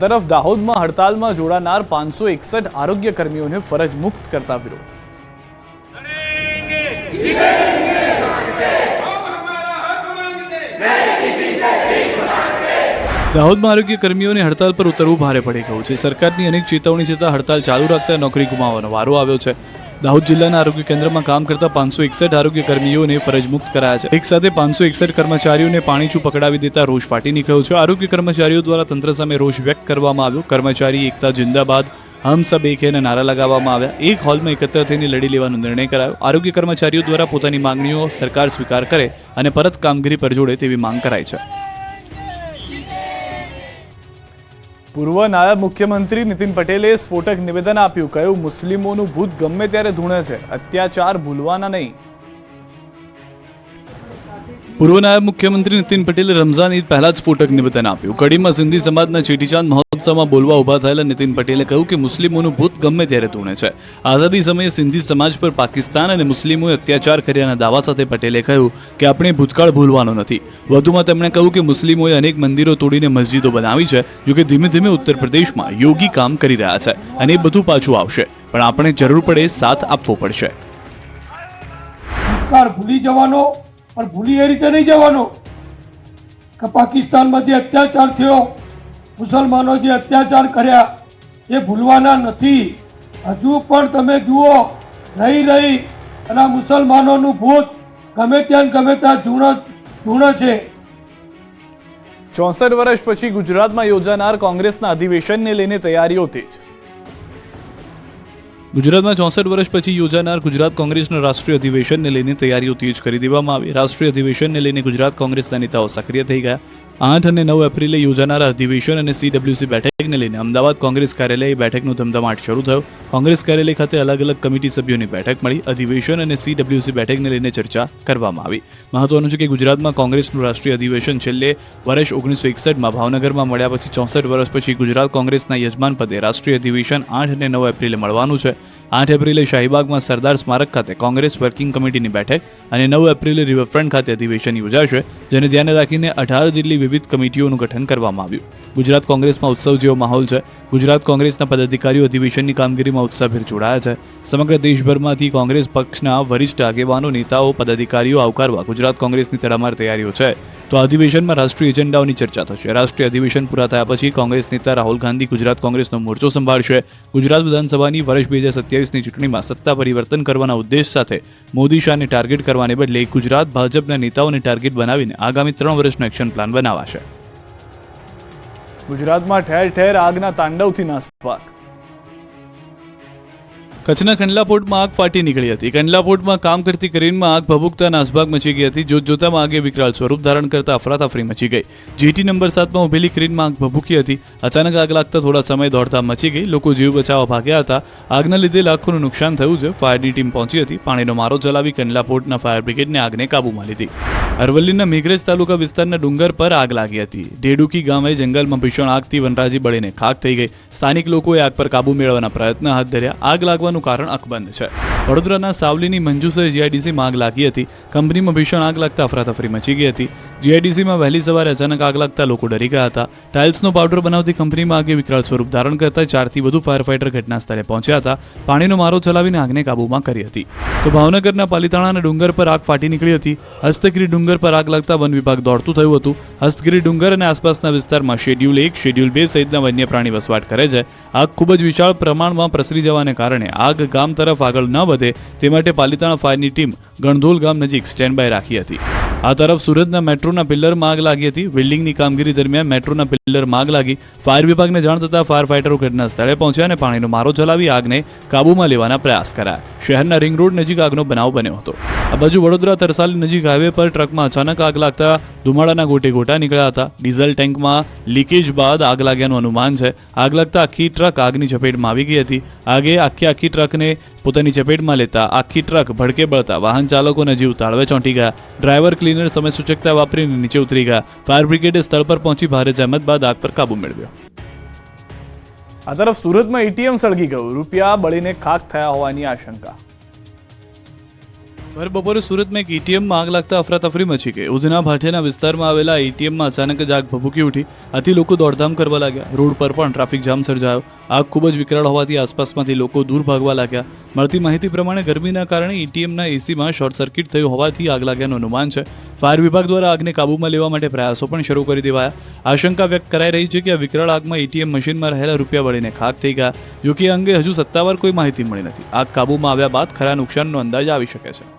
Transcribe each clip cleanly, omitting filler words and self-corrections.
તરફ દાહોદમાં હડતાલમાં જોડાનાર 561 આરોગ્ય કર્મીઓને ફરજ મુક્ત કરતા વિરોધ। દાહોદમાં આરોગ્ય કર્મીઓને હડતાલ પર ઉતરવું ભારે પડી ગયું છે। સરકારની અનેક ચેતવણી છતાં હડતાલ ચાલુ રાખતા નોકરી ગુમાવવાનો વારો આવ્યો છે। દાહોદ જિલ્લાના આરોગ્ય કેન્દ્રમાં કામ કરતા 561 આરોગ્ય કર્મીઓને ફરજ મુક્ત કરાયા છે। એક સાથે 561 કર્મચારીઓને પાણીચું પકડાવી દેતા રોષ ફાટી નીકળ્યો છે। આરોગ્ય કર્મચારીઓ દ્વારા તંત્ર સામે રોષ વ્યક્ત કરવામાં આવ્યો। કર્મચારી એકતા જિંદાબાદ, હમ સબ એક હૈના નારા લગાવવામાં આવ્યા। એક હોલમાં એકત્ર થઈને લડી લેવાનો નિર્ણય કરાયો। આરોગ્ય કર્મચારીઓ દ્વારા પોતાની માંગણીઓ સરકાર સ્વીકાર કરે અને પરત કામગીરી પર જોડે તેવી માંગ કરાઈ છે। પૂર્વ નાયબ મુખ્યમંત્રી નીતિન પટેલે સ્ફોટક નિવેદન આપ્યું। કહ્યું, મુસ્લિમોનું ભૂત ગમે ત્યારે ધૂણે છે, અત્યાચાર ભૂલવાના નહીં। પૂર્વ નાયબ મુખ્યમંત્રી નીતિન પટેલે રમઝાન ઈદ પહેલા જ સ્ફોટક નિવેદન આપ્યું। કડીમાં સિંધી સમાજના ચેટીચાંદ મહોત્સવમાં બોલવા ઉભા થયેલા નીતિન પટેલે કહ્યું કે મુસ્લિમોનું ભૂત ગમે ત્યારે ધૂણે છે। આઝાદી સમયે સિંધી સમાજ પર પાકિસ્તાન અને મુસ્લિમોએ અત્યાચાર કર્યાના દાવા સાથે પટેલે કહ્યું કે આપણે ભૂતકાળ ભૂલવાનો નથી। વધુમાં તેમણે કહ્યું કે મુસ્લિમોએ અનેક મંદિરો તોડીને મસ્જિદો બનાવી છે। જોકે ધીમે ધીમે ઉત્તર પ્રદેશમાં યોગી કામ કરી રહ્યા છે અને એ બધું પાછું આવશે, પણ આપણે જરૂર પડે સાથ આપવો પડશે। ભૂલી જવાનો પણ ભૂલી એ રીતે નહીં જવાનો કે પાકિસ્તાનમાં જે અત્યાચાર થયો, મુસલમાનો જે અત્યાચાર કર્યા એ ભૂલવાના નથી। હજુ પણ તમે જુઓ, રહી અને મુસલમાનોનું ભૂત ગમે ત્યાં ધૂણે છે। 64 વર્ષ પછી ગુજરાતમાં યોજાનાર કોંગ્રેસના અધિવેશનને લઈને તૈયારીઓ તેજ। ગુજરાતમાં 64 વર્ષ પછી યોજાનાર ગુજરાત કોંગ્રેસના રાષ્ટ્રીય અધિવેશનને લઈને તૈયારીઓ તેજ કરી દેવામાં આવી। રાષ્ટ્રીય અધિવેશનને લઈને ગુજરાત કોંગ્રેસના નેતાઓ સક્રિય થઈ ગયા। 8 અને 9 એપ્રિલે યોજાનારા અધિવેશન અને CWC બેઠકને લઈને અમદાવાદ કોંગ્રેસ કાર્યાલય બેઠકનો ધમધમાટ શરૂ થયો। કોંગ્રેસ કાર્યાલય ખાતે અલગ અલગ કમિટી સભ્યોની બેઠક મળી। અધિવેશન અને CWC બેઠકને લઈને ચર્ચા કરવામાં આવી। મહત્વનું છે કે ગુજરાતમાં કોંગ્રેસનું રાષ્ટ્રીય અધિવેશન છેલ્લે વર્ષ 1961માં ભાવનગરમાં મળ્યા પછી 64 વર્ષ પછી ગુજરાત કોંગ્રેસના યજમાન પદે રાષ્ટ્રીય અધિવેશન 8 અને 9 એપ્રિલે મળવાનું છે। 8 એપ્રિલે શાહીબાગમાં સરદાર સ્મારક ખાતે કોંગ્રેસ વર્કિંગ કમિટીની બેઠક અને 9 એપ્રિલે રિવરફ્રન્ટ ખાતે અધિવેશન યોજાશે, જેને ધ્યાને રાખીને 18 જેટલી વિવિધ કમિટીઓનું ગઠન કરવામાં આવ્યું। ગુજરાત કોંગ્રેસમાં ઉત્સવ જેવો માહોલ છે। ગુજરાત કોંગ્રેસના પદાધિકારીઓ અધિવેશનની કામગીરીમાં ઉત્સાહભેર જોડાયા છે। સમગ્ર દેશભરમાંથી કોંગ્રેસ પક્ષના વરિષ્ઠ આગેવાનો, નેતાઓ, પદાધિકારીઓ આવકારવા ગુજરાત કોંગ્રેસની તડામાર તૈયારીઓ છે। તો અધિવેશનમાં રાષ્ટ્રીય એજન્ડાઓની ચર્ચા થશે। રાષ્ટ્રીય અધિવેશન પૂરા થયા પછી કોંગ્રેસ નેતા રાહુલ ગાંધી ગુજરાત કોંગ્રેસનો મોરચો સંભાળશે। ગુજરાત વિધાનસભાની વર્ષ 2027ની ચૂંટણીમાં સત્તા પરિવર્તન કરવાના ઉદ્દેશ સાથે મોદી શાહને ટાર્ગેટ કરવાને બદલે ગુજરાત ભાજપના નેતાઓને ટાર્ગેટ બનાવીને આગામી 3 વર્ષનો એક્શન પ્લાન બનાવાશે। ગુજરાતમાં ઠેર ઠેર આગના તાંડવથી નાસભાગ। કચ્છના કંડલા પોર્ટમાં આગ ફાટી નીકળી હતી। કંડલા પોર્ટમાં કામ કરતી ક્રેનમાં આગ ભભૂકતા નાસભાગ મચી ગઈ હતી। જોતજોતામાં આગે વિકરાળ સ્વરૂપ ધારણ કરતા અફરાતફરી મચી ગઈ। GT નંબર 7માં ઉભેલી ક્રેનમાં આગ ભભૂકી હતી। અચાનક આગ લાગતા થોડા સમય દોડતા મચી ગઈ। લોકો જીવ બચાવવા ભાગ્યા હતા। આગના લીધે લાખોનું નુકસાન થયું છે। ફાયરની ટીમ પહોંચી હતી। પાણીનો મારો ચલાવી કંડલા પોર્ટના ફાયર બ્રિગેડને આગને કાબૂમાં લીધી। અરવલ્લીના મેઘરજ તાલુકા વિસ્તારના ડુંગર પર આગ લાગી હતી। ઢેડુકી ગામે જંગલમાં ભીષણ આગથી વનરાજી બળીને ખાખ થઈ ગઈ। સ્થાનિક લોકોએ આગ પર કાબુ મેળવવાના પ્રયત્ન હાથ ધર્યા। આગ લાગવાનું કારણ અકબંધ છે। વડોદરાના સાવલીની મંજુસર GIDCમાં આગ લાગી હતી। કંપનીમાં ભીષણ આગ લાગતા અફરાતફરી મચી ગઈ હતી। GIDCમાં વહેલી સવારે અચાનક આગ લાગતા લોકો ડરી ગયા હતા। ટાઇલ્સનો પાવડર બનાવતી કંપનીમાં આગે વિકરાળ સ્વરૂપ ધારણ કરતા 4થી વધુ ફાયર ફાઇટર ઘટના સ્થળે પહોંચ્યા હતા। પાણીનો મારો ચલાવીને આગને કાબૂમાં કરી હતી। તો ભાવનગરના પાલીતાણાના ડુંગર પર આગ ફાટી નીકળી હતી। હસ્તગીરી ડુંગર પર આગ લાગતા વન વિભાગ દોડતું થયું હતું। હસ્તગીરી ડુંગર અને આસપાસના વિસ્તારમાં શેડ્યુલ 1, શેડ્યુલ 2 સહિતના વન્ય પ્રાણી વસવાટ કરે છે। આગ ખૂબ જ વિશાળ પ્રમાણમાં પ્રસરી જવાને કારણે આગ ગામ તરફ આગળ ન વધે તે માટે પાલીતાણા ફાયરની ટીમ ગણધોલ ગામ નજીક સ્ટેન્ડ બાય રાખી હતી। આ તરફ સુરતના મેટ્રોના પિલ્લરમાં આગ લાગી હતી। વેલ્ડિંગની કામગીરી દરમિયાન મેટ્રોના પિલ્લરમાં આગ લાગી। ફાયર વિભાગને જાણ થતાં ફાયર ફાઇટરો ઘટના સ્થળે પહોંચ્યા અને પાણીનો મારો ચલાવી આગને કાબૂમાં લેવાના પ્રયાસ કર્યા। શહેરના રિંગ રોડ નજીક આગનો બનાવ બન્યો હતો। આ બાજુ વડોદરા તરસાલી નજીક હાઈવે પર ટ્રકમાં અચાનક આગ લાગતા ધુમાડાના ગોટે ગોટા નીકળ્યા હતા। ડીઝલ ટેન્કમાં લીકેજ બાદ આગ લાગ્યાનું અનુમાન છે। આગ લાગતા આખી ટ્રક આગની ચપેટમાં આવી ગઈ હતી। આગે આખી ટ્રકને પોતાની ચપેટમાં લેતા આખી ટ્રક ભડકે બળતા વાહન ચાલકોના જીવ તાળવે ચોંટી ગયા। ડ્રાઈવર ક્લીનર સમય સૂચકતા વાપરીને નીચે ઉતરી ગયા। ફાયર બ્રિગેડે સ્થળ પર પહોંચી ભારે જહેમત બાદ આગ પર કાબુ મેળવ્યો। આ તરફ સુરતમાં ATM સળગી ગયું। રૂપિયા બળીને ખાખ થયા હોવાની આશંકા। ભર બપોરે સુરતમાં એક એટીએમમાં આગ લાગતા અફરાતફરી મચી ગઈ. ઉધના ભાટિયાના વિસ્તારમાં આવેલા એટીએમમાં અચાનક જ આગ ભભૂકી ઉઠી. આથી લોકો દોડધામ કરવા લાગ્યા. રોડ પર પણ ટ્રાફિક જામ સર્જાયો. આગ ખૂબ જ વિકરાળ હોવાથી આસપાસમાંથી લોકો દૂર ભાગવા લાગ્યા. મળતી માહિતી પ્રમાણે ગરમીના કારણે એટીએમના એસીમાં શોર્ટ સર્કિટ થયું હોવાથી આગ લાગ્યાનું અનુમાન છે. ફાયર વિભાગ દ્વારા આગને કાબૂમાં લેવા માટે પ્રયાસો પણ શરૂ કરી દેવાયા. આશંકા વ્યક્ત કરાઈ રહી છે કે આ વિકરાળ આગમાં એટીએમ મશીનમાં રહેલા રૂપિયા બળીને ખાક થઈ ગયા. જોકે આ અંગે હજુ સત્તાવાર કોઈ માહિતી મળી નથી. આગ કાબૂમાં આવ્યા બાદ ખરા નુકસાનનો અંદાજ આવી શકે છે.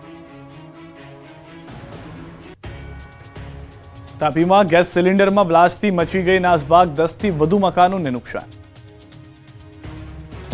તાપીમાં ગેસ સિલિન્ડરમાં બ્લાસ્ટથી મચી ગઈ નાસભાગ, 10 થી વધુ મકાનોને નુકસાન.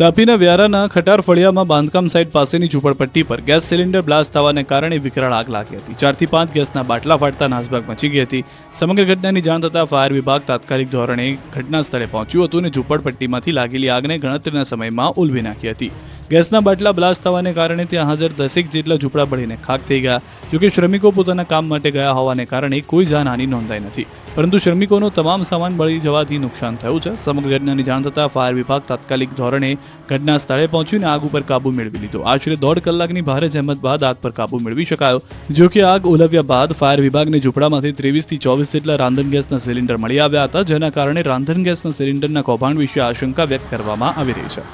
તાપીના વ્યારાના ખટાર ફળિયામાં બાંધકામ સાઇટ પાસેની ઝૂંપડપટ્ટી પર ગેસ સિલિન્ડર બ્લાસ્ટ થવાને કારણે વિકરાળ આગ લાગી હતી. 4 થી 5 ગેસના બાટલા ફાટતા નાસભાગ મચી ગઈ હતી. સમગ્ર ઘટનાની જાણ થતાં ફાયર વિભાગ તાત્કાલિક ધોરણે ઘટના સ્થળે પહોંચ્યું હતું અને ઝૂંપડપટ્ટીમાંથી લાગેલી આગને ગણતરીના સમયમાં ઉલવી નાખી હતી. ગેસના બાટલા બ્લાસ્ટ થવાને કારણે ત્યાં હાજર 10 જેટલા ઝૂંપડા બળીને ખાક થઈ ગયા. જોકે શ્રમિકો પોતાના કામ માટે ગયા હોવાને કારણે કોઈ જાનહાનિ નોંધાઈ નથી, પરંતુ શ્રમિકોનો તમામ સામાન બળી જવાથી નુકસાન થયું છે. સમગ્ર ઘટનાની જાણ થતાં ફાયર વિભાગ તાત્કાલિક ધોરણે ઘટના સ્થળે પહોંચીને આગ ઉપર કાબુ મેળવી લીધો. આશરે 1.5 કલાકની ભારે જહેમત બાદ આગ પર કાબુ મેળવી શકાયો. જોકે આગ ઓલવ્યા બાદ ફાયર વિભાગને ઝૂંપડામાંથી 23 થી 24 જેટલા રાંધણ ગેસના સિલિન્ડર મળી આવ્યા હતા, જેના કારણે રાંધણ ગેસના સિલિન્ડરના કૌભાંડ વિશે આશંકા વ્યક્ત કરવામાં આવી રહી છે.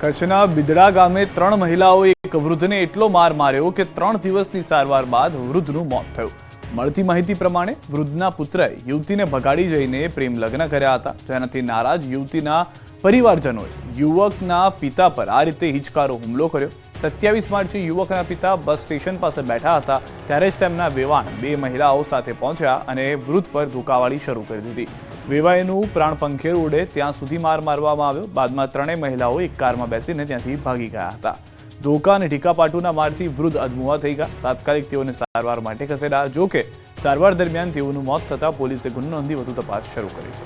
કચ્છના બિદડા ગામે 3 મહિલાઓએ એક વૃદ્ધને એટલો માર માર્યો કે 3 દિવસની સારવાર બાદ વૃદ્ધનું મોત થયું. મળતી માહિતી પ્રમાણે વૃદ્ધના પુત્રએ યુવતીને ભગાડી જઈને પ્રેમ લગ્ન કર્યા હતા, જેનાથી નારાજ યુવતીના પરિવારજનોએ યુવકના પિતા પર આ રીતે હિચકારો હુમલો કર્યો. 27 માર્ચે યુવકના પિતા બસ સ્ટેશન પાસે બેઠા હતા, ત્યારે જ તેમના વેવાણ 2 મહિલાઓ સાથે પહોંચ્યા અને વૃદ્ધ પર ધોકાવાળી શરૂ કરી દીધી. વેવાઈનું પ્રાણ પંખેર ઉડે ત્યાં સુધી માર મારવામાં આવ્યો. બાદમાં 3 મહિલાઓ એક કારમાં બેસીને ત્યાંથી ભાગી ગયા હતા. ધોકા અને ઢીકાપાટુના મારથી વૃદ્ધ અધમુઆ થઈ ગયા. તાત્કાલિક તેઓને સારવાર માટે ખસેડ્યા. જોકે સારવાર દરમિયાન તેઓનું મોત થતાં પોલીસે ગુનો નોંધી વધુ તપાસ શરૂ કરી છે.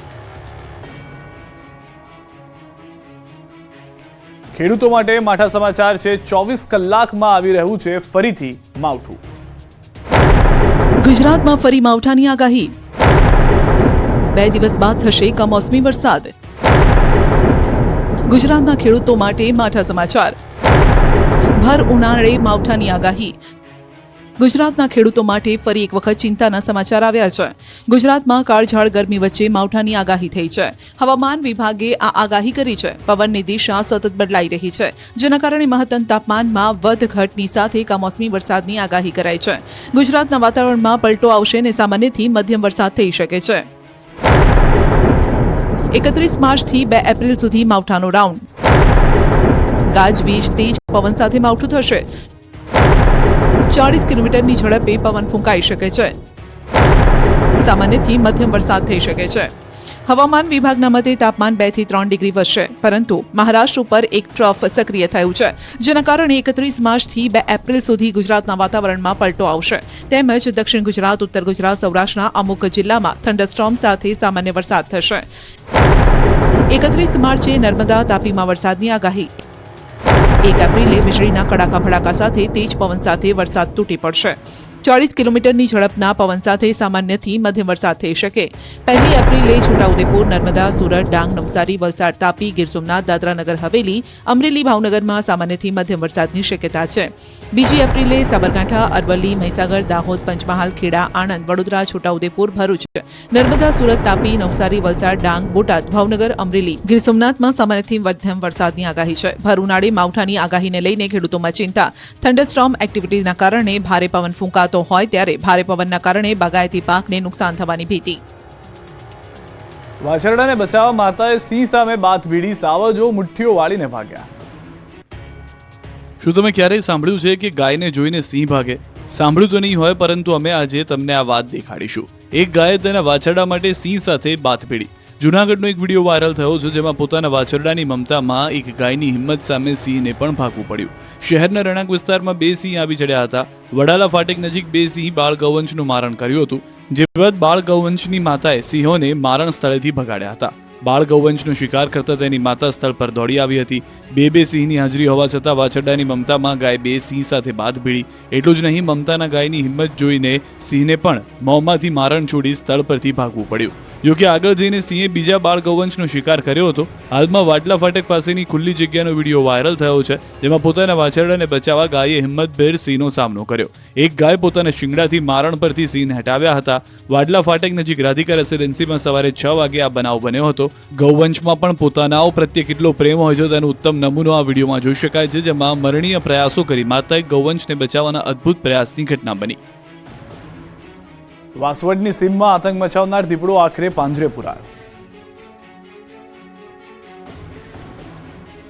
ખેડૂતો માટે માઠા સમાચાર છે. 24 કલાકમાં આવી રહ્યું છે ફરીથી માવઠું. ગુજરાતમાં ફરી માવઠાની આગાહી. 2 દિવસ બાદ થશે કમોસમી વરસાદ. ગુજરાતના ખેડૂતો માટે માઠા સમાચાર. ભર ઉનાળે માવઠાની આગાહી. ગુજરાતના ખેડૂતો માટે ફરી એક વખત ચિંતાના સમાચાર આવ્યા છે. ગુજરાતમાં કાળઝાળ ગરમી વચ્ચે માવઠાની આગાહી થઈ છે. હવામાન વિભાગે આ આગાહી કરી છે. પવનની દિશા સતત બદલાઈ રહી છે, જેના કારણે મહત્તમ તાપમાનમાં વધઘટની સાથે કમોસમી વરસાદની આગાહી કરાઈ છે. ગુજરાતના વાતાવરણમાં પલટો આવશે અને સામાન્યથી મધ્યમ વરસાદ થઈ શકે છે. 31 માર્ચથી 2 એપ્રિલ સુધી માવઠાનો રાઉન્ડ. ગાજવીજ, તેજ પવન સાથે માવઠું થશે. 40 કિલોમીટરની ઝડપે પવન ફૂંકાઈ શકે છે. સામાન્યથી મધ્યમ વરસાદ થઈ શકે છે. હવામાન વિભાગના મતે તાપમાન 2 થી 3 ડિગ્રી વધશે, પરંતુ મહારાષ્ટ્ર ઉપર એક ટ્રફ સક્રિય થયું છે, જેના કારણે 31 માર્ચથી 2 એપ્રિલ સુધી ગુજરાતના વાતાવરણમાં પલટો આવશે. તેમજ દક્ષિણ ગુજરાત, ઉત્તર ગુજરાત, સૌરાષ્ટ્રના અમુક જિલ્લામાં થંડરસ્ટોર્મ સાથે સામાન્ય વરસાદ થશે. 31 માર્ચે નર્મદા, તાપીમાં વરસાદની આગાહી. 1 એપ્રિલે વીજળીના કડાકા ભડાકા સાથે તેજ પવન સાથે વરસાદ તૂટી પડશે. 40 કિલોમીટરની ઝડપના પવન સાથે સામાન્યથી મધ્યમ વરસાદ થઈ શકે. 1 એપ્રિલે છોટાઉદેપુર, નર્મદા, સુરત, ડાંગ, નવસારી, વલસાડ, તાપી, ગીર સોમનાથ, દાદરા નગર હવેલી, અમરેલી, ભાવનગરમાં સામાન્યથી મધ્યમ વરસાદની શક્યતા છે. 2 એપ્રિલે સાબરકાંઠા, અરવલ્લી, મહીસાગર, દાહોદ, પંચમહાલ, ખેડા, આણંદ, વડોદરા, છોટાઉદેપુર, ભરૂચ, નર્મદા, સુરત, તાપી, નવસારી, વલસાડ, ડાંગ, બોટાદ, ભાવનગર, અમરેલી, ગીર સોમનાથમાં સામાન્યથી મધ્યમ વરસાદની આગાહી છે. ભર ઉનાળે માવઠાની આગાહીને લઈને ખેડૂતોમાં ચિંતા. થંડરસ્ટોર્મ એક્ટિવિટીના કારણે ભારે પવન ફૂંકાતો હોય ત્યારે ભારે પવનના કારણે બાગાયતી પાકને નુકસાન થવાની ભીતિ. વાછરડાને બચાવવા માતાએ સિંહ સામે બાથ ભીડી, સાવજો મુઠ્ઠીઓ વાળીને ભાગ્યા. શું તમે ક્યારેય સાંભળ્યું છે કે ગાયને જોઈને સિંહ ભાગે? સાંભળ્યું તો નહીં હોય, પરંતુ અમે આજે તમને આ વાત દેખાડીશું. એક ગાયે તેના વાછરડા માટે સિંહ સાથે બાથ ભીડી. જૂનાગઢનો એક વિડીયો વાયરલ થયો છે, જેમાં પોતાના વાછરડાની મમતામાં એક ગાયની હિંમત સામે સિંહને પણ ભાગવું પડ્યું. શહેરના રણાક વિસ્તારમાં 2 સિંહ આવી ચડ્યા હતા. વડાલા ફાટક નજીક 2 સિંહ બાળ ગૌવંશનું મારણ કર્યું હતું, જે બાદ બાળ ગૌવંશની માતાએ સિંહોને મારણ સ્થળેથી ભગાડ્યા હતા. બાળ ગૌવંશનો શિકાર કરતા તેની માતા સ્થળ પર દોડી આવી હતી. 2 સિંહની હાજરી હોવા છતાં વાછરડાની મમતામાં ગાય 2 સિંહ સાથે બાથ ભીડી. એટલું જ નહીં, મમતાના ગાયની હિંમત જોઈને સિંહને પણ મોંમાંથી મારણ છોડી સ્થળ પરથી ભાગવું પડ્યું. જો કે આગળ જઈને સિંહે બીજા બાળ ગૌવંશનો શિકાર કર્યો હતો. હાલમાં વાડલા ફાટક પાસેની ખુલ્લી જગ્યાનો વિડીયો વાયરલ થયો છે, જેમાં પોતાના વાછરડાને બચાવવા ગાયે હિંમતભેર સિંહનો સામનો કર્યો. એક ગાય પોતાના શિંગડાથી મારણ પરથી સિંહને હટાવ્યા હતા. વાડલા ફાટક નજીક રાધિકા રેસિડેન્સીમાં સવારે 6 વાગે આ બનાવ બન્યો હતો. ગૌવંશમાં પણ પોતાનાઓ પ્રત્યે કેટલો પ્રેમ હોય છે તેનો ઉત્તમ નમૂનો આ વિડીયોમાં જોઈ શકાય છે, જેમાં મરણીય પ્રયાસો કરી માતાએ ગૌવંશને બચાવવાના અદ્ભુત પ્રયાસની ઘટના બની. વાસવડની સીમમાં આતંક મચાવનાર દીપડો આખરે પાંજરે પુરાયો.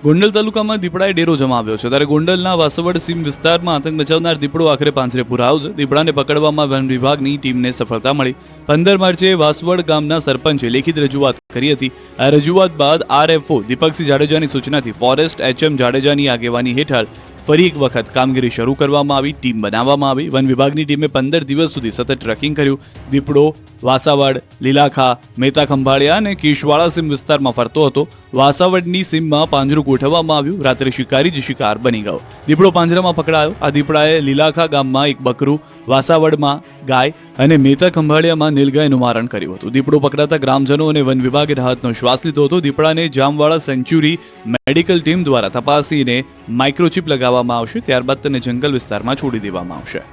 ગોંડલ તાલુકામાં દીપડાએ ડેરો જમાવ્યો છે, ત્યારે ગોંડલના વાસવડ સીમ વિસ્તારમાં આતંક મચાવનાર દીપડો આખરે પાંજરે પુરાયો છે. દીપડાને પકડવામાં વન વિભાગની ટીમને સફળતા મળી. 15 માર્ચે વાસવડ ગામના સરપંચે લેખિત રજૂઆત કરી હતી. આ રજૂઆત બાદ RFO દીપકસિંહ જાડેજાની સૂચનાથી ફોરેસ્ટ HM જાડેજાની આગેવાની હેઠળ ફરી એક વખત કામગીરી શરૂ કરવામાં આવી. ટીમ બનાવવામાં આવી. વન વિભાગની ટીમે 15 દિવસ સુધી સતત ટ્રેકિંગ કર્યું. દીપડો વાસાવડ, લીલાખા, મેતા ખંભાળિયા અને કેશવાળા સીમ વિસ્તારમાં ફરતો હતો. વાસાવડની સીમમાં પાંજરું ગોઠવવામાં આવ્યું. રાત્રે શિકારી જ શિકાર બની ગયો. દીપડો પાંજરામાં પકડાયો. આ દીપડાએ લીલાખા ગામમાં એક બકરું, વાસાવડમાં ગાય અને મેતા ખંભાળિયામાં નીલગાયનું મારણ કર્યું હતું. દીપડો પકડાતા ગ્રામજનો અને વન વિભાગે રાહતનો શ્વાસ લીધો હતો. દીપડાને જામવાળા સેન્ચ્યુરી મેડિકલ ટીમ દ્વારા તપાસીને માઇક્રોચિપ લગાવવામાં આવશે. ત્યારબાદ તેને જંગલ વિસ્તારમાં છોડી દેવામાં આવશે.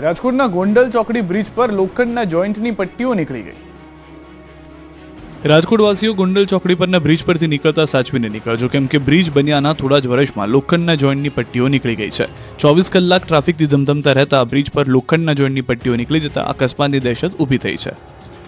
રાજકોટના ગોંડલ ચોકડી બ્રિજ પર લોખંડના જોઈન્ટની પટ્ટીઓ નીકળી ગઈ. રાજકોટવાસીઓ ગોંડલ ચોકડી પરના બ્રિજ પરથી નીકળતા સાચવીને નીકળજો, કેમ કે બ્રિજ બન્યાના થોડા જ વર્ષમાં લોખંડના જોઈન્ટની પટ્ટીઓ નીકળી ગઈ છે. 24 કલાક ટ્રાફિકથી ધમધમતા રહેતા બ્રિજ પર લોખંડના જોઈન્ટની પટ્ટીઓ નીકળી જતા અકસ્માતની દહેશત ઊભી થઈ છે.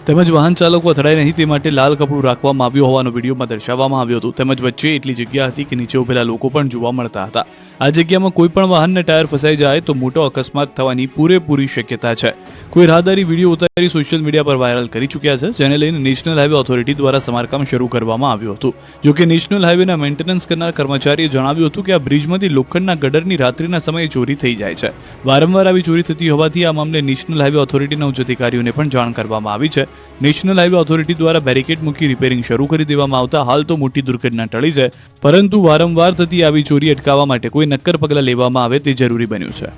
તેમજ વાહન ચાલકો અથડાય નહીં તે માટે લાલ કપડું રાખવામાં આવ્યું હોવાનું વિડીયોમાં દર્શાવવામાં આવ્યું હતું. તેમજ વચ્ચે એટલી જગ્યા હતી કે નીચે ઉભેલા લોકો પણ જોવા મળતા હતા. આ જગ્યામાં કોઈ પણ વાહનના ટાયર ફસાઈ જાય તો મોટો અકસ્માત થવાની પૂરેપૂરી શક્યતા છે. કોઈ રાહદારી વિડીયો ઉતારી સોશિયલ મીડિયા પર વાયરલ કરી ચૂક્યા છે, જેને લઈને નેશનલ હાઈવે ઓથોરિટી દ્વારા સમારકામ શરૂ કરવામાં આવ્યું હતું. જો કે નેશનલ હાઈવેના મેન્ટેનન્સ કરનાર કર્મચારીએ જણાવ્યું હતું કે આ બ્રિજમાંથી લોખંડના ગડરની રાત્રિના સમયે ચોરી થઈ જાય છે. વારંવાર આવી ચોરી થતી હોવાથી આ મામલે નેશનલ હાઈવે ઓથોરિટીના ઉચ્ચ અધિકારીઓને પણ જાણ કરવામાં આવી છે. નેશનલ હાઈવે ઓથોરિટી દ્વારા બેરિકેડ મૂકી રિપેરિંગ શરૂ કરી દેવામાં આવતા હાલ તો મોટી દુર્ઘટના ટળી છે, પરંતુ વારંવાર થતી આવી ચોરી અટકાવવા માટે કોઈ નક્કર પગલાં લેવામાં આવે તે જરૂરી બન્યું છે.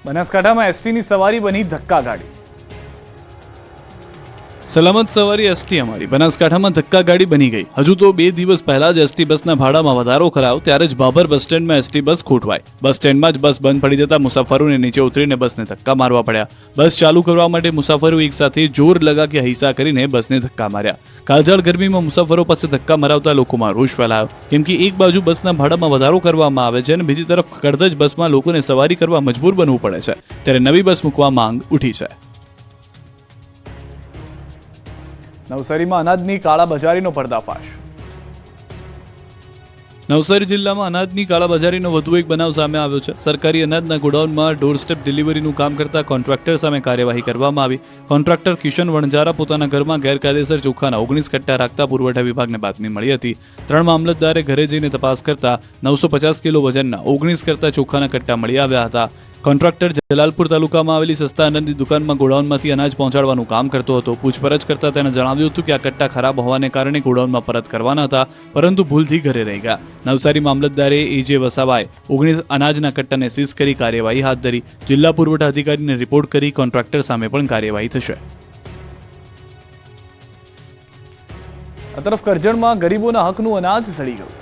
બનાસકાંઠામાં એસટીની સવારી બની ધક્કા ગાડી. સલામત સવારી એસટી અમારી બનાસકાંઠામાં ધક્કા ગાડી બની ગઈ. હજુ તો 2 દિવસ પહેલા જ એસટી બસના ભાડામાં વધારો કરાયો ત્યારે જ બાબર બસ સ્ટેન્ડમાં એસટી બસ ખોટવાઈ. બસ સ્ટેન્ડમાં જ બસ બંધ પડી જતા મુસાફરોને નીચે ઉતરીને બસને ધક્કા મારવા પડ્યા. બસ ચાલુ કરવા માટે મુસાફરો એક સાથે જોર લગા કે હૈસા કરીને બસને ધક્કા માર્યા. કાળઝાળ ગરમીમાં મુસાફરો પાસે ધક્કા મરાવતા લોકોમાં રોષ ફેલાયો, કેમ કે એક બાજુ બસના ભાડામાં વધારો કરવામાં આવે છે અને બીજી તરફ કડધજ બસમાં લોકોને સવારી કરવા મજબૂર બનવું પડે છે, ત્યારે નવી બસ મૂકવા માંગ ઉઠી છે. નવસારીમાં અનાજની કાળાબજારીનો પર્દાફાશ. નવસારી જિલ્લામાં અનાજની કાળાબજારીનો વધુ એક બનાવ સામે આવ્યો છે. સરકારી અનાજના ગોડાઉનમાં ડોર સ્ટેપ ડિલિવરીનું કામ કરતા કોન્ટ્રાક્ટર સામે કાર્યવાહી કરવામાં આવી. કોન્ટ્રાક્ટર કિશન વણજારા પોતાના ઘરમાં ગેરકાયદેસર ચોખાના 19 કટ્ટા રાખતા પુરવઠા વિભાગને બાતમી મળી હતી. 3 મામલતદારે ઘરે જઈને તપાસ કરતા 950 કિલો વજનના 19 કરતા ચોખાના કટ્ટા મળી આવ્યા હતા. કોન્ટ્રાક્ટર જલાલપુર તાલુકામાં આવેલી સસ્તા અનાજની દુકાનમાં ગોડાઉનમાંથી અનાજ પહોંચાડવાનું કામ કરતો હતો. પૂછપરછ કરતા તેને જણાવ્યું હતું કે આ કટ્ટા ખરાબ હોવાને કારણે ગોડાઉનમાં પરત કરવાના હતા, પરંતુ ભૂલથી ઘરે રહી ગયા. નવસારી મામલતદારે AJ વસાવાએ 19 અનાજના કટ્ટાને સીઝ કરી કાર્યવાહી હાથ ધરી. જિલ્લા પુરવઠા અધિકારીને રિપોર્ટ કરી કોન્ટ્રાક્ટર સામે પણ કાર્યવાહી થશે. આ તરફ કરજણમાં ગરીબોના હકનું અનાજ સડી ગયું.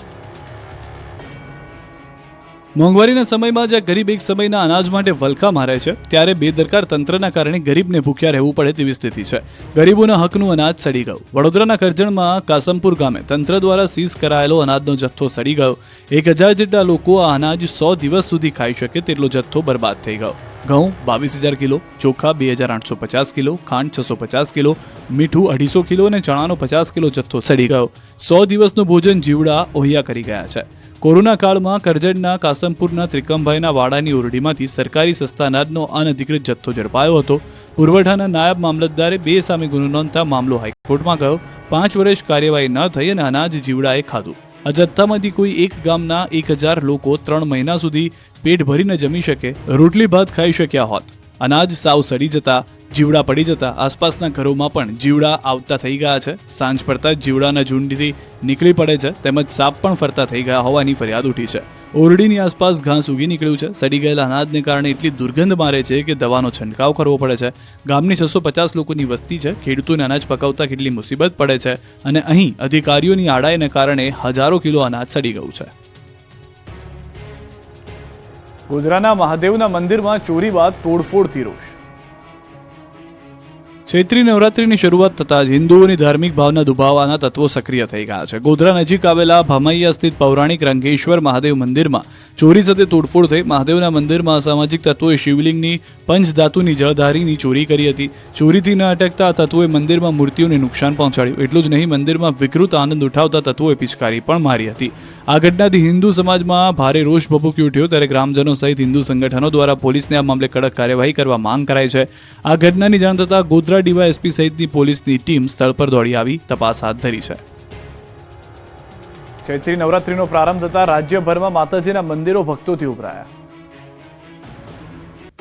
મોંઘવારીના સમયમાં જ્યાં ગરીબ એક સમયના અનાજ માટે વલખા મારે છે, ત્યારે બેદરકાર તંત્રના કારણે ગરીબને ભૂખ્યા રહેવું પડે તેવી સ્થિતિ છે. ગરીબોના હકનું અનાજ સડી ગયું. વડોદરાના કરજણમાં કાસમપુર ગામે તંત્ર દ્વારા સીઝ કરાયેલો અનાજનો જથ્થો સડી ગયો. 1000 જેટલા લોકો આ અનાજ 100 દિવસ સુધી ખાઈ શકે તેટલો જથ્થો બરબાદ થઈ ગયો. ઘઉં 22,000 કિલો, ચોખા 2,850 કિલો, ખાંડ 650 કિલો, મીઠું 250 કિલો અને ચણાનો 50 કિલો જથ્થો સડી ગયો. 100 દિવસનું ભોજન જીવડા ઓહિયા કરી ગયા છે. કોરોના કાળમાં કરજણના કાસમપુરના ત્રિકમભાઈના વાડાની ઓરડીમાંથી સરકારી સસ્તા અનાજનો અનધિકૃત જથ્થો ઝડપાયો હતો. પુરવઠાના નાયબ મામલતદારે 2 સામે ગુનો નોંધતા મામલો હાઈકોર્ટમાં ગયો. 5 વર્ષ કાર્યવાહી ન થઈ અને અનાજ જીવડાએ ખાધું. આ જથ્થામાંથી કોઈ એક ગામના 1000 લોકો 3 મહિના સુધી પેટ ભરીને જમી શકે, રોટલી ભાત ખાઈ શક્યા હોત. અનાજ સાવ સડી જતા, જીવડા પડી જતા આસપાસના ઘરોમાં પણ જીવડા આવતા થઈ ગયા છે. સાંજ પડતા જ જીવડાના ઝુંડથી નીકળી પડે છે, તેમજ સાપ પણ ફરતા થઈ ગયા હોવાની ફરિયાદ ઉઠી છે. ઓરડીની આસપાસ ઘાસ ઉગી નીકળ્યું છે. સડી ગયેલા અનાજને કારણે એટલી દુર્ગંધ મારે છે કે દવાનો છંટકાવ કરવો પડે છે. ગામની 650 લોકોની વસ્તી છે. ખેડૂતોને અનાજ પકાવતા કેટલી મુસીબત પડે છે અને અહીં અધિકારીઓની આડાઈને કારણે હજારો કિલો અનાજ સડી ગયું છે. ગોધરાના મહાદેવના મંદિરમાં ચોરી બાદ તોડફોડથી રોષ. ચૈત્રી નવરાત્રીની શરૂઆત થતાં જ હિન્દુઓની ધાર્મિક ભાવના દુભાવવાના તત્વો સક્રિય થઈ ગયા છે. ગોધરા નજીક આવેલા ભમૈયા સ્થિત પૌરાણિક રંગેશ્વર મહાદેવ મંદિરમાં ચોરી સાથે તોડફોડ થઈ. મહાદેવના મંદિરમાં અસામાજિક તત્વોએ શિવલિંગની પંચધાતુની જળધારીની ચોરી કરી હતી. ચોરીથી ન અટકતા આ તત્વોએ મંદિરમાં મૂર્તિઓને નુકસાન પહોંચાડ્યું. એટલું જ નહીં, મંદિરમાં વિકૃત આનંદ ઉઠાવતા તત્વોએ પિચકારી પણ મારી હતી. આ ઘટનાથી હિન્દુ સમાજમાં ભારે રોષ ભભૂકી ઉઠ્યો. ત્યારે ગ્રામજનો સહિત હિન્દુ સંગઠનો દ્વારા પોલીસને આ મામલે કડક કાર્યવાહી કરવા માંગ કરાઈ છે. આ ઘટનાની જાણ થતાં ગોધરા ડીવાયએસપી સહિતની પોલીસની ટીમ સ્થળ પર દોડી આવી તપાસ હાથ ધરી છે. ચૈત્રી નવરાત્રીનો પ્રારંભ થતાં રાજ્યભરમાં માતાજીના મંદિરો ભક્તોથી ઉભરાયા.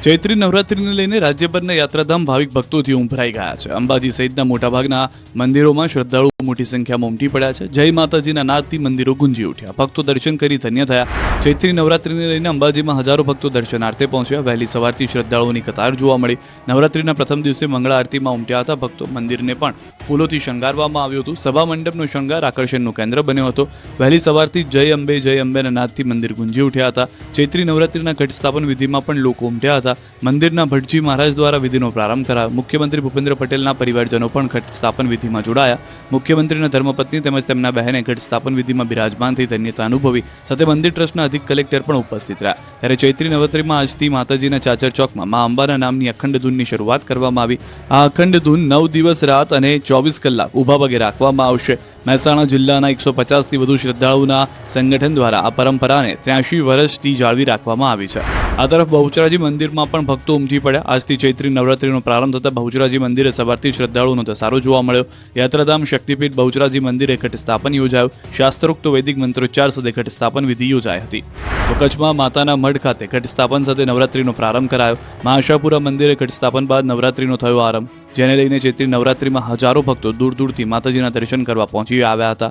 ચૈત્રી નવરાત્રીને લઈને રાજ્યભરના યાત્રાધામ ભાવિક ભક્તોથી ઉભરાઈ ગયા છે. અંબાજી સહિતના મોટાભાગના મંદિરોમાં શ્રદ્ધાળુઓ મોટી સંખ્યામાં ઉમટી પડ્યા છે. જય માતાજીના નાદથી મંદિરો ગુંજી ઉઠ્યા. ભક્તો દર્શન કરી ધન્ય થયા. ચૈત્રી નવરાત્રીને લઈને અંબાજીમાં હજારો ભક્તો દર્શનાર્થે પહોંચ્યા. વહેલી સવારથી શ્રદ્ધાળુઓની કતાર જોવા મળી. નવરાત્રીના પ્રથમ દિવસે મંગળા આરતીમાં ઉમટ્યા હતા ભક્તો. મંદિરને પણ ફૂલોથી શણગારવામાં આવ્યું હતું. સભા મંડપનો શણગાર આકર્ષણનું કેન્દ્ર બન્યો હતો. વહેલી સવારથી જય અંબેના નાદથી મંદિર ગુંજી ઉઠ્યા હતા. ચૈત્રી નવરાત્રીના ઘટ સ્થાપન વિધિમાં પણ લોકો ઉમટ્યા હતા. મંદિરના ભટજી મહારાજ દ્વારા વિધિનો પ્રારંભ કરાયો. મુખ્યમંત્રી ભૂપેન્દ્ર પટેલના પરિવારજનો પણ ઘટ સ્થાપન વિધિમાં જોડાયા. મુખ્યમંત્રીના ધર્મપત્ની તેમજ તેમના બહેને ઘટ સ્થાપન વિધિમાં બિરાજમાન થઈ ધન્યતા અનુભવી. સાથે મંદિર ટ્રસ્ટના અધિક કલેક્ટર પણ ઉપસ્થિત રહ્યા. ત્યારે ચૈત્રી નવરાત્રીમાં આજથી માતાજીના ચાચર ચોકમાં મા અંબાના નામની અખંડ ધૂનની શરૂઆત કરવામાં આવી. આ અખંડ ધૂન 9 દિવસ રાત અને 24 કલાક ઊભા પગે રાખવામાં આવશે. મહેસાણા જિલ્લાના 150થી વધુ શ્રદ્ધાળુઓના સંગઠન દ્વારા આ પરંપરાને 83 વર્ષથી જાળવી રાખવામાં આવી છે. આ તરફ બહુચરાજી મંદિરમાં પણ ભક્તો ઉમટી પડ્યા. આજથી ચૈત્રી નવરાત્રીનો પ્રારંભ થતાં બહુચરાજી મંદિરે સવારથી શ્રદ્ધાળુઓનો ધસારો જોવા મળ્યો. યાત્રાધામ શક્તિપીઠ બહુચરાજી મંદિરે ઘટ સ્થાપન યોજાયું. શાસ્ત્રોક્ત વૈદિક મંત્રોચ્ચાર સાથે ઘટ સ્થાપન વિધિ યોજાઈ હતી. તો કચ્છમાં માતાના મઢ ખાતે ઘટ સ્થાપન સાથે નવરાત્રીનો પ્રારંભ કરાયો. મહાઆશાપુરા મંદિરે ઘટ સ્થાપન બાદ નવરાત્રીનો થયો આરંભ. જેને લઈને ચૈત્રી નવરાત્રીમાં હજારો ભક્તો દૂર દૂરથી માતાજીના દર્શન કરવા પહોંચી આવ્યા હતા.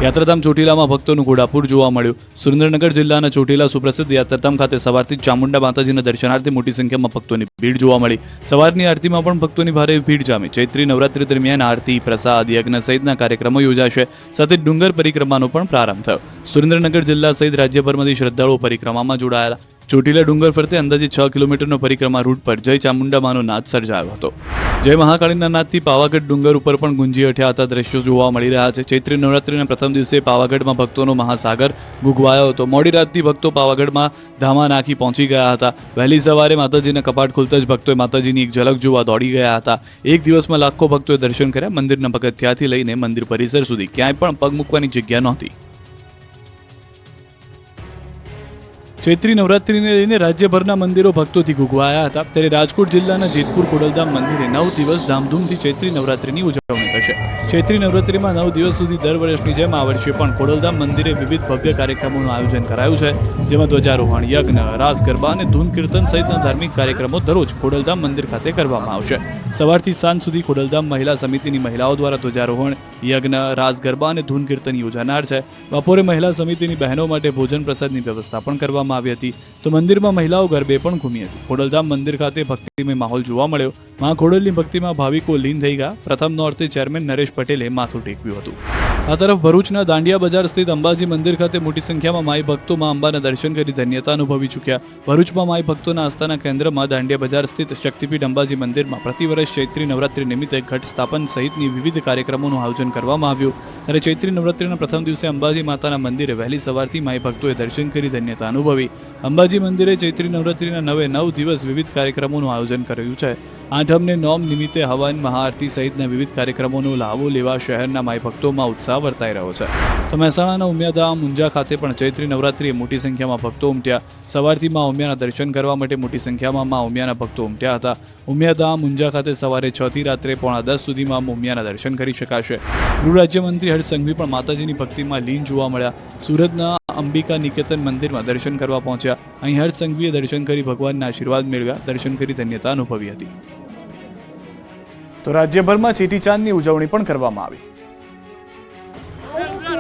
યાત્રાધામ ચોટીલામાં ભક્તોનું ઘોડાપુર જોવા મળ્યું. સુરેન્દ્રનગર જિલ્લાના ચોટીલા સુપ્રસિદ્ધ યાત્રાધામ ખાતે સવારથી ચામુંડા માતાજીના દર્શનાર્થે મોટી સંખ્યામાં ભક્તોની ભીડ જોવા મળી. સવારની આરતીમાં પણ ભક્તોની ભારે ભીડ જામી. ચૈત્રી નવરાત્રી દરમિયાન આરતી, પ્રસાદ, યજ્ઞ સહિતના કાર્યક્રમો યોજાશે. સાથે ડુંગર પરિક્રમાનો પણ પ્રારંભ થયો. સુરેન્દ્રનગર જિલ્લા સહિત રાજ્યભરમાંથી શ્રદ્ધાળુઓ પરિક્રમામાં જોડાયેલા. ચોટીલા ડુંગર ફરતે અંદાજે 6 કિલોમીટરનો પરિક્રમા રૂટ પર જય ચામુંડામાનો નાદ સર્જાયો હતો. જય મહાકાળીના નાદથી પાવાગઢ ડુંગર ઉપર પણ ગુંજી ઉઠ્યા હતા દ્રશ્યો જોવા મળી રહ્યા છે. ચૈત્રી નવરાત્રીના પ્રથમ દિવસે પાવાગઢમાં ભક્તોનો મહાસાગર ગુગવાયો હતો. મોડી રાતથી ભક્તો પાવાગઢમાં ધામા નાખી પહોંચી ગયા હતા. વહેલી સવારે માતાજીના કપાટ ખુલતા જ ભક્તોએ માતાજીની એક ઝલક જોવા દોડી ગયા હતા. એક દિવસમાં લાખો ભક્તોએ દર્શન કર્યા. મંદિરના પગથિયાથી લઈને મંદિર પરિસર સુધી ક્યાંય પણ પગ મૂકવાની જગ્યા નહોતી. ચૈત્રી નવરાત્રીને લઈને રાજ્યભરના મંદિરો ભક્તોથી ગુગવાયા હતા. ત્યારે રાજકોટ જિલ્લાના જેતપુર ખોડલધામ મંદિરે 9 દિવસ ધામધૂમથી ચૈત્રી નવરાત્રીની ઉજવણી થશે. ચૈત્રી નવરાત્રીમાં 9 દિવસ સુધી દર વર્ષની જેમ આ વર્ષે પણ ખોડલધામ મંદિરે વિવિધ ભવ્ય કાર્યક્રમોનું આયોજન કરાયું છે. જેમાં ધ્વજારોહણ, યજ્ઞ, રાસ ગરબા અને ધૂન કીર્તન સહિતના ધાર્મિક કાર્યક્રમો દરરોજ ખોડલધામ મંદિર ખાતે કરવામાં આવશે. સવારથી સાંજ સુધી ખોડલધામ મહિલા સમિતિની મહિલાઓ દ્વારા ધ્વજારોહણ, યજ્ઞ, રાસ ગરબા અને ધૂન કીર્તન યોજાનાર છે. બપોરે મહિલા સમિતિની બહેનો માટે ભોજન પ્રસાદની વ્યવસ્થા પણ કરવામાં આવી હતી. તો મંદિરમાં મહિલાઓ ગરબે પણ ઘૂમી હતી. ખોડલધામ મંદિર ખાતે ભક્તિમય માહોલ જોવા મળ્યો. મા ખોડલની ભક્તિમાં ભાવિકો લીન થઈ ગયા. પ્રથમ નોરતે ચેરમેન નરેશ પટેલે માથું ટેકવ્યું હતું. આ તરફ ભરૂચના દાંડિયા બજાર સ્થિત અંબાજી મંદિર ખાતે મોટી સંખ્યામાં માઈ ભક્તો મા અંબાના દર્શન કરી ધન્યતા અનુભવી ચૂક્યા. ભરૂચમાં માઈ ભક્તોના આસ્થાના કેન્દ્રમાં દાંડિયા બજાર સ્થિત શક્તિપીઠ અંબાજી મંદિરમાં પ્રતિવર્ષ ચૈત્રી નવરાત્રી નિમિત્તે ઘટ સ્થાપન સહિતની વિવિધ કાર્યક્રમોનું આયોજન કરવામાં આવ્યું. ત્યારે ચૈત્રી નવરાત્રીના પ્રથમ દિવસે અંબાજી માતાના મંદિરે વહેલી સવારથી માઈ ભક્તોએ દર્શન કરી ધન્યતા અનુભવી. અંબાજી મંદિરે ચૈત્રી નવરાત્રીના 9 દિવસ વિવિધ કાર્યક્રમોનું આયોજન કર્યું છે. આઠમને નોમ નિમિત્તે હવન, મહાઆરતી સહિતના વિવિધ કાર્યક્રમોનો લાભો લેવા શહેરના માઈ ભક્તોમાં ઉત્સાહ વર્તાઈ રહ્યો છે. તો મહેસાણાના ઉમિયાધામ મુંજા ખાતે પણ ચૈત્રી નવરાત્રીએ મોટી સંખ્યામાં ભક્તો ઉમટ્યા. સવારથી મા ઉમિયાના દર્શન કરવા માટે મોટી સંખ્યામાં મા ઉમિયાના ભક્તો ઉમટ્યા હતા. ઉમિયાધામ મુંજા ખાતે સવારે 6 થી રાત્રે 9:30 સુધીમાં ઉમિયાના દર્શન કરી શકાશે. ગૃહ રાજ્યમંત્રી હર્ષ સંઘવી પણ માતાજીની ભક્તિમાં લીન જોવા મળ્યા. સુરતના અંબિકા નિકેતન મંદિરમાં દર્શન કરવા પહોંચ્યા. અહીં હર્ષ સંઘવીએ દર્શન કરી ભગવાનના આશીર્વાદ મેળવ્યા. દર્શન કરી ધન્યતા અનુભવી હતી. તો રાજ્યભરમાં ચેટીચાંદની ઉજવણી પણ કરવામાં આવી.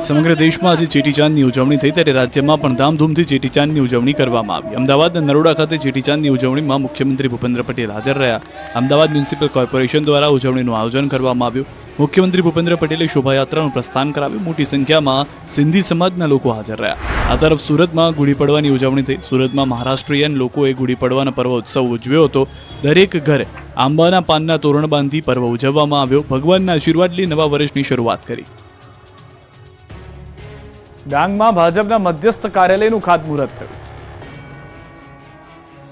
સમગ્ર દેશમાં આજે ચેટીચાંદની ઉજવણી થઈ ત્યારે રાજ્યમાં પણ ધામધૂમથી ચેટીચાંદની ઉજવણી કરવામાં આવી. અમદાવાદના નરોડા ખાતે ચેટીચાંદની ઉજવણીમાં મુખ્યમંત્રી ભૂપેન્દ્ર પટેલ હાજર રહ્યા. અમદાવાદ મ્યુનિસિપલ કોર્પોરેશન દ્વારા ઉજવણીનું આયોજન કરવામાં આવ્યું. મુખ્યમંત્રી ભૂપેન્દ્ર પટેલે શોભાયાત્રાનું પ્રસ્થાન કરાવ્યું. મોટી સંખ્યામાં સિંધી સમાજના લોકો હાજર રહ્યા. આ તરફ સુરતમાં ગુડી પડવાની ઉજવણી થઈ. સુરતમાં મહારાષ્ટ્રીયન લોકોએ ગુડી પડવાના પર્વ ઉત્સવ ઉજવ્યો હતો. દરેક ઘરે આંબાના પાનના તોરણ બાંધી પર્વ ઉજવવામાં આવ્યો. ભગવાનના આશીર્વાદ લઈ નવા વર્ષની શરૂઆત કરી. ડાંગમાં ભાજપના મધ્યસ્થ કાર્યાલયનું ખાતમુહૂર્ત થયું.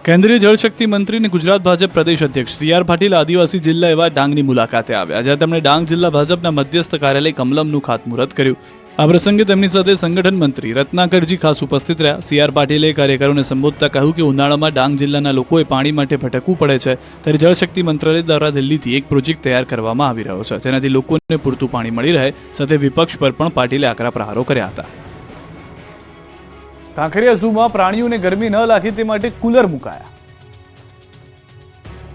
કેન્દ્રીય જળશક્તિ મંત્રી અને ગુજરાત ભાજપ પ્રદેશ અધ્યક્ષ સી આર પાટીલ આદિવાસી જિલ્લા એવા ડાંગની મુલાકાતે આવ્યા, જ્યાં તેમણે ડાંગ જિલ્લા ભાજપના મધ્યસ્થ કાર્યાલય કમલમનું ખાતમુહૂર્ત કર્યું. આ પ્રસંગે તેમની સાથે સંગઠન મંત્રી રત્નાકરજી ખાસ ઉપસ્થિત રહ્યા. સી આર પાટીલે કાર્યકરોને સંબોધતા કહ્યું કે ઉનાળામાં ડાંગ જિલ્લાના લોકોએ પાણી માટે ભટકવું પડે છે, ત્યારે જળશક્તિ મંત્રાલય દ્વારા દિલ્હીથી એક પ્રોજેક્ટ તૈયાર કરવામાં આવી રહ્યો છે, જેનાથી લોકોને પૂરતું પાણી મળી રહે. સાથે વિપક્ષ પર પણ પાટીલે આકરા પ્રહારો કર્યા હતા. કાંકરિયા ઝૂમાં પ્રાણીઓને ગરમી ન લાગે તે માટે કુલર મુકાયા.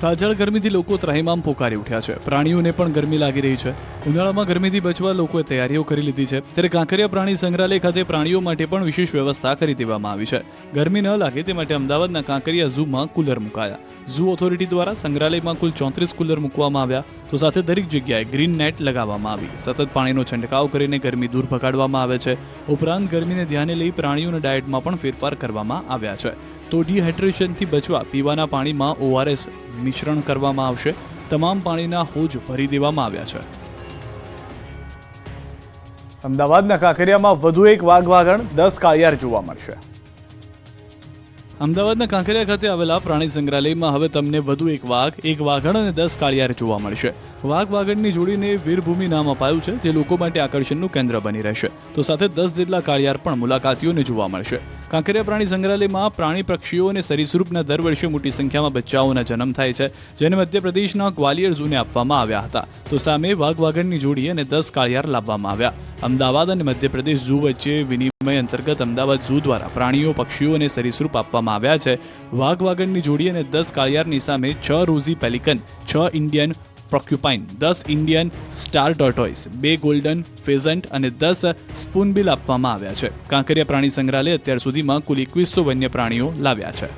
કાજળ ગરમીથી લોકો ત્રાહિમામ પોકારી ઉઠ્યા છે. પ્રાણીઓને પણ ગરમી લાગી રહી છે. ઉનાળામાં ગરમીથી બચવા લોકોએ તૈયારીઓ કરી લીધી છે. ત્યારે કાંકરિયા પ્રાણી સંગ્રહાલય ખાતે પ્રાણીઓ માટે પણ વિશેષ વ્યવસ્થા કરી દેવામાં આવી છે. ગરમી ન લાગે તે માટે અમદાવાદના કાંકરિયા ઝૂમાં કુલર મુકાયા. ઝૂ ઓથોરિટી દ્વારા સંગ્રહાલયમાં કુલ 34 કુલર મૂકવામાં આવ્યા. તો સાથે દરેક જગ્યાએ ગ્રીન નેટ લગાવવામાં આવી. સતત પાણીનો છંટકાવ કરીને ગરમી દૂર ભગાડવામાં આવે છે. ઉપરાંત ગરમીને ધ્યાને લઈ પ્રાણીઓના ડાયટમાં પણ ફેરફાર કરવામાં આવ્યા છે. તો ડિહાઇડ્રેશનથી બચવા પીવાના પાણીમાં ORS મિશ્રણ કરવામાં આવશે. તમામ પાણીના હોજ ભરી દેવામાં આવ્યા છે. અમદાવાદના કાંકરિયામાં વધુ એક વાઘવાગણ 10 કાળિયાર જોવા મળશે. અમદાવાદના કાંકરિયા ખાતે આવેલા પ્રાણી સંગ્રહાલયમાં હવે તમને વધુ એક વાઘ, એક વાઘણ અને 10 કાળિયાર જોવા મળશે. વાઘ વાઘણની જોડીને વીરભૂમિ નામ અપાયું છે, જે લોકો માટે આકર્ષણનું કેન્દ્ર બની રહેશે. તો સાથે 10 જેટલા કાળિયાર પણ મુલાકાતીઓને જોવા મળશે. કાંકરિયા પ્રાણી સંગ્રહાલયમાં પ્રાણી, પક્ષીઓ અને સરીસૃપના દર વર્ષે મોટી સંખ્યામાં બચ્ચાઓના જન્મ થાય છે, જેને મધ્યપ્રદેશના ગ્વાલિયર ઝૂને આપવામાં આવ્યા હતા. તો સામે વાઘ વાઘણની જોડી અને 10 કાળિયાર લાવવામાં આવ્યા. અમદાવાદ અને મધ્યપ્રદેશ ઝૂ વચ્ચે વિનિમય અંતર્ગત અમદાવાદ ઝૂ દ્વારા પ્રાણીઓ, પક્ષીઓ અને સરીસૃપ આપવામાં આવ્યા છે. વાઘ વાઘણની જોડી અને 10 કાળિયારની સામે 6 rosy pelican, 6 Indian porcupine, 10 Indian star tortoise, 2 golden pheasant અને 10 સ્પૂનબિલ આપવામાં આવ્યા છે. કાંકરિયા પ્રાણી સંગ્રહાલય અત્યાર સુધીમાં કુલ 2100 વન્ય પ્રાણીઓ લાવ્યા છે.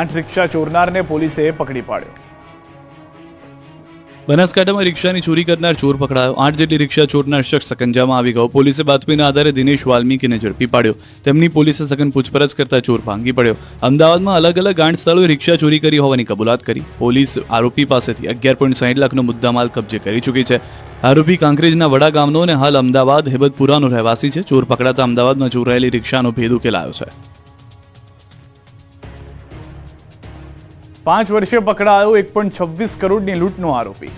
8 રિક્ષા ચોરનારને પોલીસે પકડી પાડ્યો. બનાસકાંઠામાં રિક્ષાની ચોરી કરનાર ચોર પકડાયો. 8 જેટલી રિક્ષા ચોરનાર શખ્સ સકંજામાં આવી ગયો. પોલીસે બાતમીના આધારે દિનેશ વાલ્મીકીને ઝડપી પાડ્યો. તેમની પોલીસે સઘન પૂછપરછ કરતા ચોર ભાંગી પડ્યો. અમદાવાદમાં અલગ અલગ 8 સ્થળોએ રિક્ષા ચોરી કરી હોવાની કબૂલાત કરી. પોલીસ આરોપી પાસેથી 11.60 લાખનો મુદ્દામાલ કબજે કરી ચૂકી છે. આરોપી કાંકરેજના વડા ગામનો અને હાલ અમદાવાદ હેબતપુરાનો રહેવાસી છે. ચોર પકડાતા અમદાવાદમાં ચોરાયેલી રિક્ષાનો ભેદ ઉકેલાયો છે. 5 વર્ષે પકડાયો 1.26 કરોડની લૂંટનો આરોપી.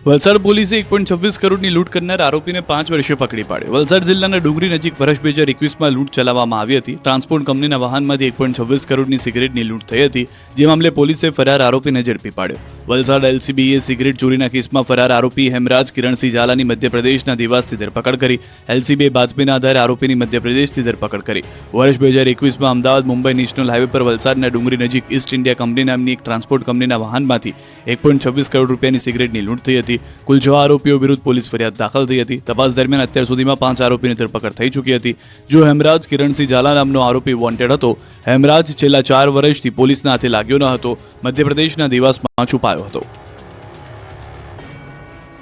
વલસાડ પોલીસે 1.26 કરોડની લૂંટ કરનાર આરોપીને 5 વર્ષે પકડી પાડ્યો. વલસાડ જિલ્લાના ડુંગરી નજીક વર્ષ 2021માં લૂંટ ચલાવવામાં આવી હતી. ટ્રાન્સપોર્ટ કંપનીના વાહનમાંથી 1.26 કરોડની સિગરેટની લૂંટ થઈ હતી, જે મામલે પોલીસે ફરાર આરોપીને ઝડપી પાડ્યો. વલસાડ LCBએ સિગરેટ ચોરીના કેસમાં ફરાર આરોપી હેમરાજ કિરણસિંહ ઝાલાની મધ્યપ્રદેશના દેવાસથી ધરપકડ કરી. LCBએ બાતમીના આધારે આરોપીની મધ્યપ્રદેશથી ધરપકડ કરી. વર્ષ 2021માં અમદાવાદ મુંબઈ નેશનલ હાઈવે પર વલસાડના ડુંગરી નજીક ઈસ્ટ ઇન્ડિયા કંપની નામની એક ટ્રાન્સપોર્ટ કંપનીના વાહનમાંથી 1.26 કરોડ રૂપિયાની સિગરેટની લૂંટ થઈ હતી. કુલ 6 આરોપીઓ વિરુદ્ધ પોલીસ ફરિયાદ દાખલ થઈ હતી. તપાસ દરમિયાન અત્યાર સુધીમાં 5 આરોપીની ધરપકડ થઈ ચૂકી હતી. જો હેમરાજ કિરણસિંહ ઝાલા નામનો આરોપી વોન્ટેડ હતો. હેમરાજ છેલ્લા 4 વર્ષથી પોલીસના હાથે લાગ્યો ન હતો. મધ્યપ્રદેશના દેવાસમાં છુપાયો હતો.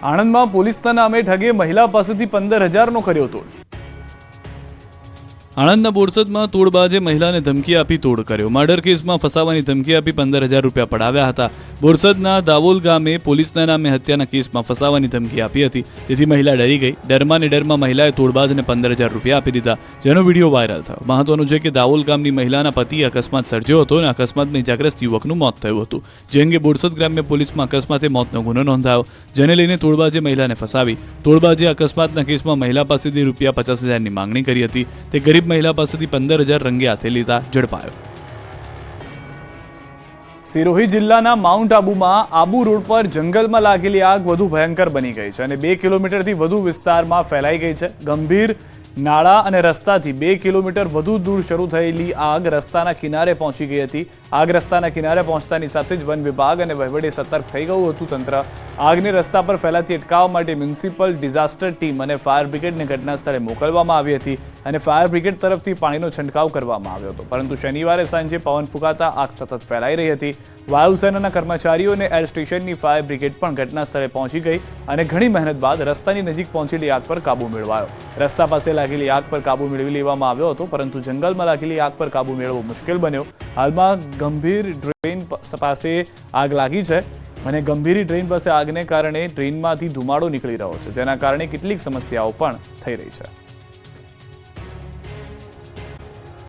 આણંદમાં પોલીસના નામે ઠગે મહિલા પાસેથી 15,000નો કર્યો તોડ. આણંદના બોરસદમાં તોડબાજે મહિલાને ધમકી આપી તોડ કર્યો. મર્ડર કેસમાં ફસાવાની ધમકી આપી 15,000 રૂપિયા પડાવ્યા હતા. બોરસદના દાવોલ ગામે પોલીસના નામે હત્યાના કેસમાં ફસાવાની ધમકી આપી હતી. તેથી મહિલા ડરી ગઈ. ડરમાં મહિલાએ તોડબાજને 15,000 રૂપિયા આપી દીધા, જેનો વિડીયો વાયરલ થયો. મહત્વનું છે કે દાવોલ ગામની મહિલાના પતિએ અકસ્માત સર્જ્યો હતો અને અકસ્માતમાં ઇજાગ્રસ્ત યુવકનું મોત થયું હતું. જે અંગે બોરસદ ગ્રામ્ય પોલીસમાં અકસ્માતે મોતનો ગુનો નોંધાયો, જેને લઈને તોડબાજે મહિલાને ફસાવી. તોડબાજે અકસ્માતના કેસમાં મહિલા પાસેથી રૂપિયા 50,000ની માંગણી કરી હતી. તે ગરીબ મહિલા પાસેથી 15,000 રંગે હાથે લીધા ઝડપાયો. સિરોહી જિલ્લાના માઉન્ટ આબુમાં આબુ રોડ પર જંગલમાં લાગેલી આગ વધુ ભયંકર બની ગઈ છે અને 2 કિલોમીટરથી વધુ વિસ્તારમાં ફેલાઈ ગઈ છે. ગંભીર નાળા અને રસ્તાથી 2 કિલોમીટર વધુ દૂર શરૂ થયેલી આગ રસ્તાના કિનારે પહોંચી ગઈ હતી. આગ રસ્તાના કિનારે પહોંચતાની સાથે જ વન વિભાગ અને વહીવટી સતર્ક થઈ ગયું હતું તંત્ર. આગને રસ્તા પર ફેલાતી અટકાવવા માટે મ્યુનિસિપલ ડિઝાસ્ટર ટીમ અને ફાયર બ્રિગેડને ઘટના સ્થળે મોકલવામાં આવી હતી અને ફાયર બ્રિગેડ તરફથી પાણીનો છંટકાવ કરવામાં આવ્યો હતો. પરંતુ શનિવારે સાંજે પવન ફૂંકાતા આગ સતત ફેલાઈ રહી હતી. વાયુસેનાના કર્મચારીઓ અને એર સ્ટેશનની ફાયર બ્રિગેડ પણ ઘટના સ્થળે પહોંચી ગઈ અને ઘણી મહેનત બાદ રસ્તાની નજીક પહોંચેલી આગ પર કાબુ મેળવાયો. રસ્તા પાસે લાગેલી આગ પર કાબુ મેળવી લેવામાં આવ્યો હતો, પરંતુ જંગલમાં લાગેલી આગ પર કાબુ મેળવવો મુશ્કેલ બન્યો. હાલમાં ગંભીર ડ્રેન પાસે આગ લાગી છે અને ગંભીર ડ્રેન પાસે આગને કારણે ડ્રેનમાંથી ધુમાડો નીકળી રહ્યો છે, જેના કારણે કેટલીક સમસ્યાઓ પણ થઈ રહી છે.